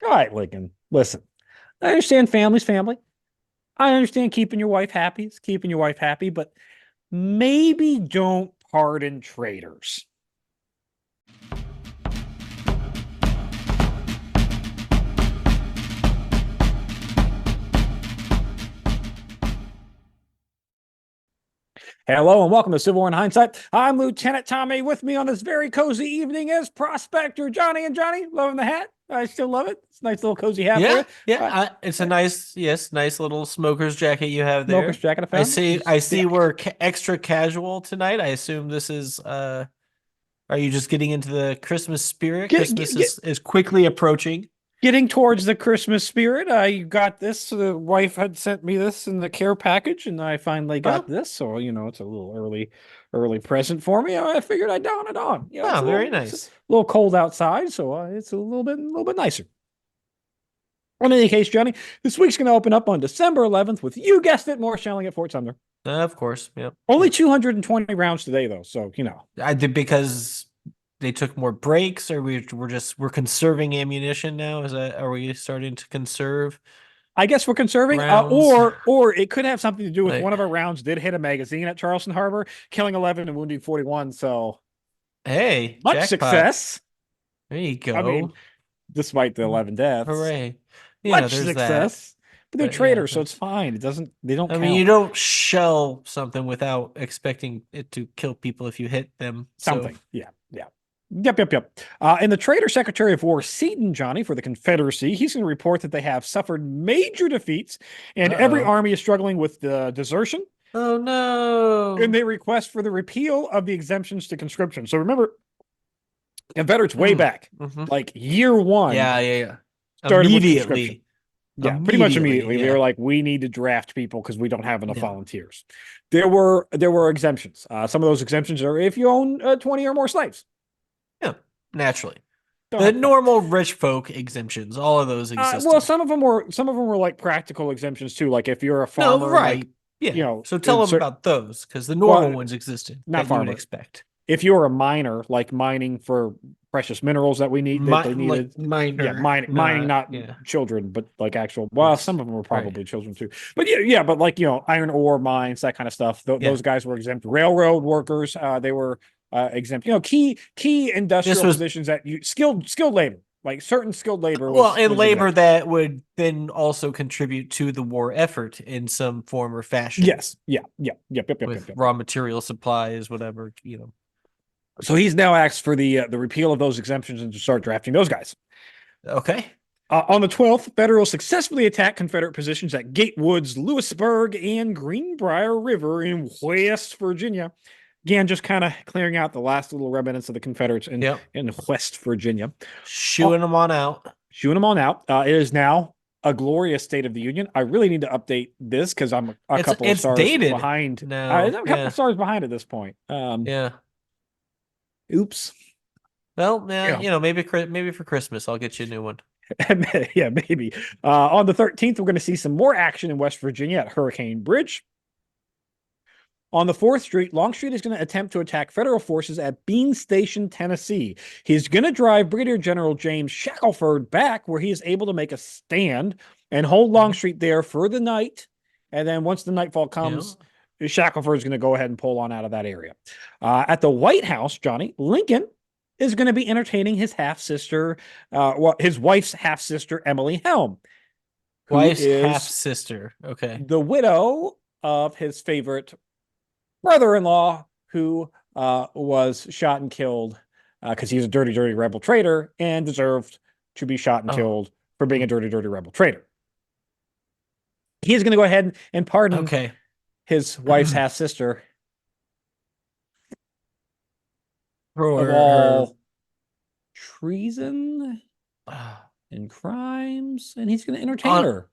All right, Lincoln. Listen, I understand family's family. I understand keeping your wife happy is keeping your wife happy, but maybe don't pardon traitors. Hello and welcome to Civil War in Hindsight. I'm Lieutenant Tommy. With me on this very cozy evening is Prospector Johnny. And Johnny, loving the hat. I still love it. It's a nice little cozy hat for Yeah, you. yeah. Uh, It's a nice little smoker's jacket you have Smoker's there. jacket I I found. see. I Yeah, see. We're extra casual tonight. I assume this is. Are you just getting into the Christmas spirit? get, Christmas get, get, is quickly approaching. getting towards the Christmas spirit. I got this. The wife had sent me this in the care package, and I finally got Oh, this. So it's a little early present for me. I figured I'd don it on. oh, very It's a nice. little cold outside, so it's a little bit nicer. In any case, Johnny, this week's going to open up on December 11th with, you guessed it, more shelling at Fort Sumner. Of course. Yep. Only Yep. 220 rounds today, though. So, I did because they took more breaks, or we're conserving ammunition now. Are we starting to conserve I guess we're conserving, rounds? or it could have something to do with Like, one of our rounds did hit a magazine at Charleston Harbor, killing 11 and wounding 41. So hey, much jackpot. success. There you I mean, go. despite the 11 deaths, Hooray. much There's that. success. But they're But yeah, traitors, so it's fine. They don't I mean, you count. don't shell something without expecting it to kill people if you hit them. So, Something. Yeah. Yeah. Yep. In the Traitor Secretary of War, Seaton, Johnny, for the Confederacy, he's going to report that they have suffered major defeats and every uh-oh. army is struggling with desertion. Oh And no. they request for the repeal of the exemptions to conscription. So remember, Confederates way Mm. back, Hmm. like year one, Yeah. started with conscription. Immediately. Yeah, pretty much Immediately. immediately. They were Yeah. like, we need to draft people because we don't have enough Yeah. volunteers. There were exemptions. Some of those exemptions are if you own 20 or more slaves. Yeah. Naturally. Don't The have to pay. normal rich folk exemptions, all of those Well, existed. some of them were like practical exemptions too. Like if you're a No, farmer and like, right. Yeah. So tell in them certain, about those because the well, normal ones existed not that you would farmer. expect. If you're a miner, like mining for precious minerals that they Like needed, yeah, minor, mining not not yeah. children, but like actual. Well, Yes. some of them were Right. probably children too. But yeah, but like iron ore mines, that kind of stuff. Yeah. Those guys were exempt. Railroad workers, they were exempt. Key This industrial was positions that you skilled labor, like certain skilled labor well, was and was labor exempt. that would then also contribute to the war effort in some form or fashion Yes. Yeah. Yeah. with Yep. raw material supplies, whatever. So he's now asked for the repeal of those exemptions and to start drafting those guys. Okay. On the 12th, Federals successfully attacked Confederate positions at Gatewoods, Lewisburg, and Greenbrier River in West Virginia. Again, just kind of clearing out the last little remnants of the Confederates Yep. in West Virginia. Uh, Shooing them on out. Shooing them on out. It is now a glorious State of the Union. I really need to update this because I'm a couple of It's stars dated behind. I'm now. a couple Yeah. of stars behind at this point. Yeah. Oops. Well, yeah, Yeah. maybe for Christmas I'll get you a new one. Yeah, maybe. On the 13th, we're going to see some more action in West Virginia at Hurricane Bridge. On the 4th Street, Longstreet is going to attempt to attack federal forces at Bean Station, Tennessee. He's going to drive Brigadier General James Shackelford back, where he is able to make a stand and hold Hmm. Longstreet there for the night. And then once the nightfall Yeah. comes, Shackelford is going to go ahead and pull on out of that area. At the White House, Johnny, Lincoln is going to be entertaining his half sister, his wife's half sister, Emilie Helm, who Wife's half is sister. Okay. the widow of his favorite brother-in-law who was shot and killed because he's a dirty rebel traitor and deserved to be shot and Oh. killed for being a dirty rebel traitor. He is going to go ahead and pardon Okay. his wife's half sister of For her all treason and crimes, and he's going to entertain on her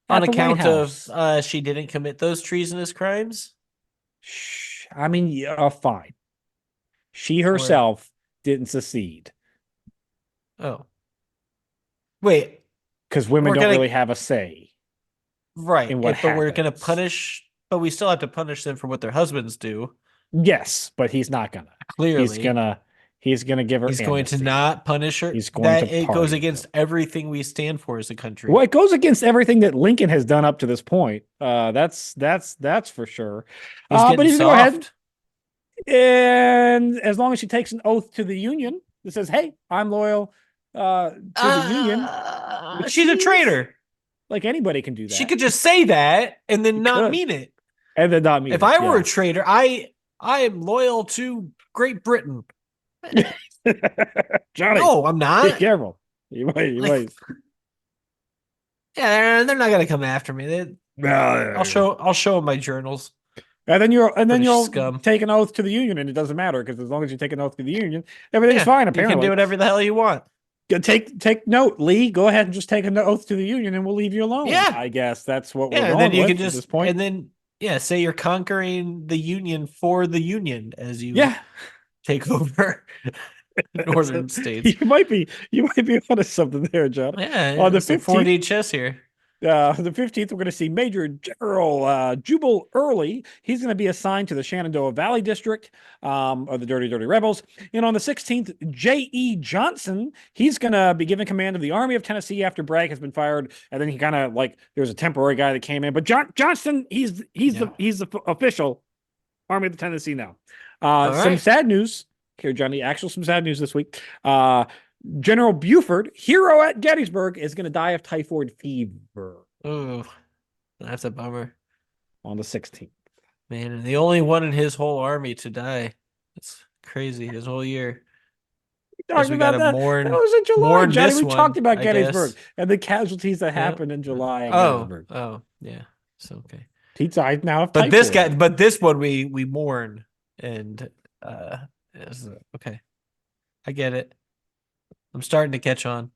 on at the White account of House. she didn't commit those treasonous crimes? I mean, yeah, fine. She Or herself didn't secede oh. Wait, because women we're don't gonna really have a say right, in what but we're gonna happens. punish but we still have to punish them for what their husbands do, Yes, but he's not gonna. He's clearly. gonna He's going to give her He's going to amnesty. not punish her. He's going to That it goes pardon her. against everything we stand for as a country. Well, it goes against everything that Lincoln has done up to this point. That's for sure. He's But getting he's going to go ahead soft. and as long as she takes an oath to the Union that says, "Hey, I'm loyal to the Union," which She's a traitor. like anybody can do She that. could just say that and then She not could. mean it. And then not mean If it. I were a traitor, I am loyal to Great Britain. Johnny, No, I'm be not. careful. You might. Like, yeah, they're not gonna come after me. I'll show them my journals. And then British you'll scum. take an oath to the Union, and it doesn't matter because as long as you take an oath to the Union, everything's Yeah, fine. you can Apparently, do whatever the hell you want. Take note, Lee. Go ahead and just take an oath to the Union, and we'll leave you alone. Yeah. I guess that's what Yeah, we're and then going you with can at just this point. and then say you're conquering the Union for the Union as you Yeah, take over northern states. you might be onto something there, John. Yeah, On the some 15th, 4D chess here. the 15th, we're going to see Major General Jubal Early. He's going to be assigned to the Shenandoah Valley District of the Dirty Rebels. And on the 16th, J.E. Johnson, he's going to be given command of the Army of Tennessee after Bragg has been fired. And then he kind of like there was a temporary guy that came in, but Johnson, he's the official Army of the Tennessee now. Some sad news here, Johnny. Actual some sad news this week. General Buford, hero at Gettysburg, is going to die of typhoid fever. Oh, that's a bummer. On the 16th. Man, and the only one in his whole army to die. That's crazy. His whole year. Talking about that. That was in July, Johnny. We talked about Gettysburg and the casualties that happened in July at Gettysburg. Oh, yeah. So okay. He died now of typhoid. This one we mourn and okay. I get it. I'm starting to catch on.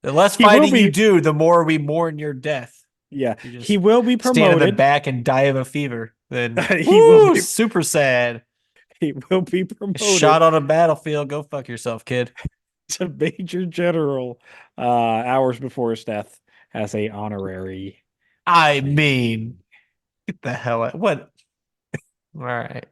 The less fighting you do, the more we mourn your death. Yeah, he will be promoted. Stand in the back and die of a fever. Then will be super sad. He will be promoted. Shot on a battlefield. Go fuck yourself, kid. To Major General hours before his death as a honorary. I mean, get the hell out. What? All right.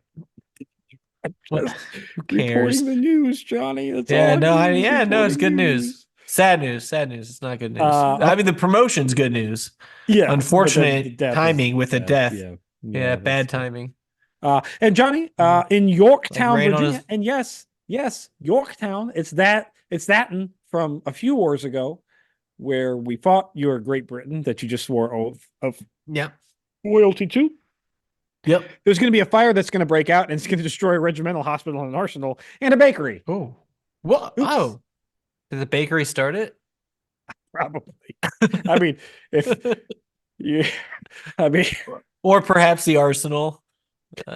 What? Who cares? Reporting the news, Johnny. That's it's good news. Sad news. It's not good news. I mean, the promotion's good news. Yeah. Unfortunate timing with a death. Yeah, bad timing. And Johnny, in Yorktown, Virginia, and yes, Yorktown. It's that from a few wars ago, where we fought your Great Britain that you just swore oath of loyalty to. Yep. There's going to be a fire that's going to break out, and it's going to destroy a regimental hospital and an arsenal and a bakery. Oh, what? Oh, did the bakery start it? Probably. I mean, or perhaps the arsenal.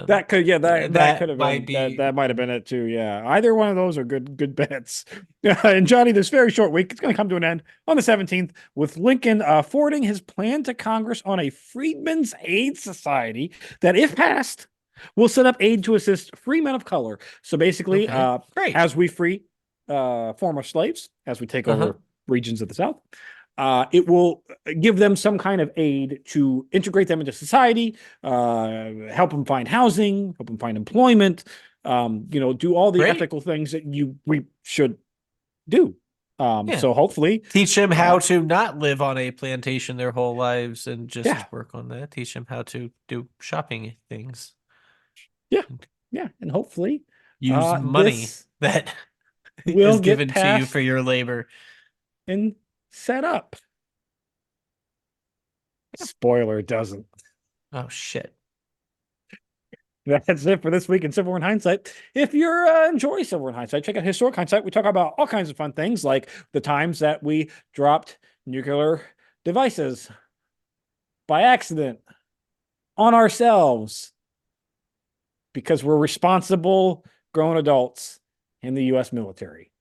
That could have been that might have been it too. Yeah, either one of those are good bets. And Johnny, this very short week, it's going to come to an end on the 17th with Lincoln forwarding his plan to Congress on a Freedmen's Aid Society that, if passed, will set up aid to assist free men of color. So basically, as we free former slaves, as we take over regions of the South, it will give them some kind of aid to integrate them into society, help them find housing, help them find employment, do all the ethical things that we should do. So hopefully teach them how to not live on a plantation their whole lives and just work on that. Teach them how to do shopping things. Yeah. And hopefully use money that is given to you for your labor and set up. Spoiler, doesn't. Oh shit. That's it for this week in Civil War in Hindsight. If you're enjoy Civil War in Hindsight, check out Historic Hindsight. We talk about all kinds of fun things, like the times that we dropped nuclear devices by accident on ourselves because we're responsible grown adults in the U.S. military.